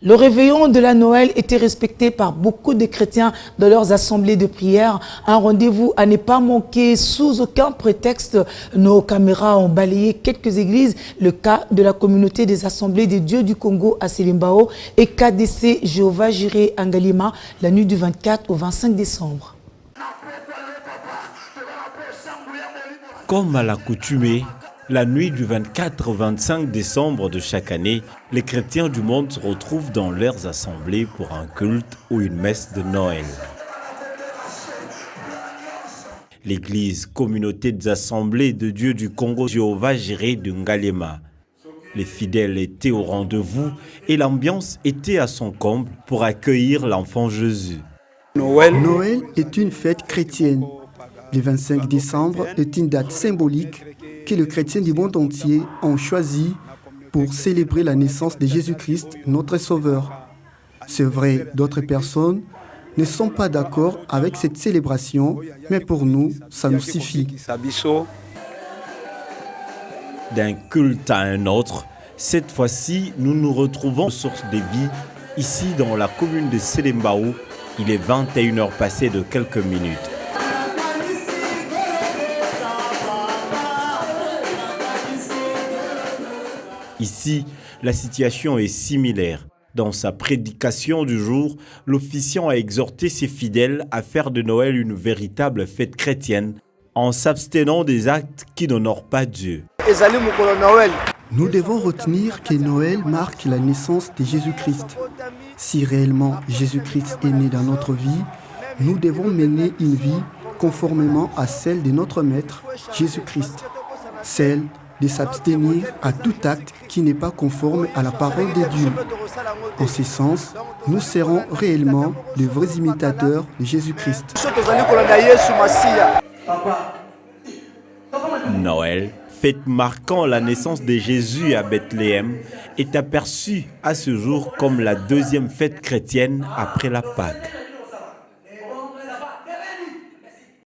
Le réveillon de la Noël était respecté par beaucoup de chrétiens dans leurs assemblées de prière. Un rendez-vous à ne pas manquer sous aucun prétexte. Nos caméras ont balayé quelques églises. Le cas de la communauté des assemblées des dieux du Congo à Selimbao et KDC Jéhovah Jireh à Ngalima la nuit du 24 au 25 décembre. Comme à l'accoutumée, la nuit du 24 au 25 décembre de chaque année, les chrétiens du monde se retrouvent dans leurs assemblées pour un culte ou une messe de Noël. L'église communauté des assemblées de Dieu du Congo Jéhovah Jireh de Ngalema. Les fidèles étaient au rendez-vous et l'ambiance était à son comble pour accueillir l'enfant Jésus. Noël est une fête chrétienne. Le 25 décembre est une date symbolique que les chrétiens du monde entier ont choisi pour célébrer la naissance de Jésus-Christ, notre Sauveur. C'est vrai, d'autres personnes ne sont pas d'accord avec cette célébration, mais pour nous, ça nous suffit. D'un culte à un autre, cette fois-ci, nous nous retrouvons aux sources de vie, ici dans la commune de Selimbao. Il est 21h passé de quelques minutes. Ici, la situation est similaire. Dans sa prédication du jour, l'officiant a exhorté ses fidèles à faire de Noël une véritable fête chrétienne en s'abstenant des actes qui n'honorent pas Dieu. Nous devons retenir que Noël marque la naissance de Jésus-Christ. Si réellement Jésus-Christ est né dans notre vie, nous devons mener une vie conformément à celle de notre Maître, Jésus-Christ. Celle de s'abstenir à tout acte qui n'est pas conforme à la parole de Dieu. En ce sens, nous serons réellement les vrais imitateurs de Jésus-Christ. Noël, fête marquant la naissance de Jésus à Bethléem, est aperçue à ce jour comme la deuxième fête chrétienne après la Pâque.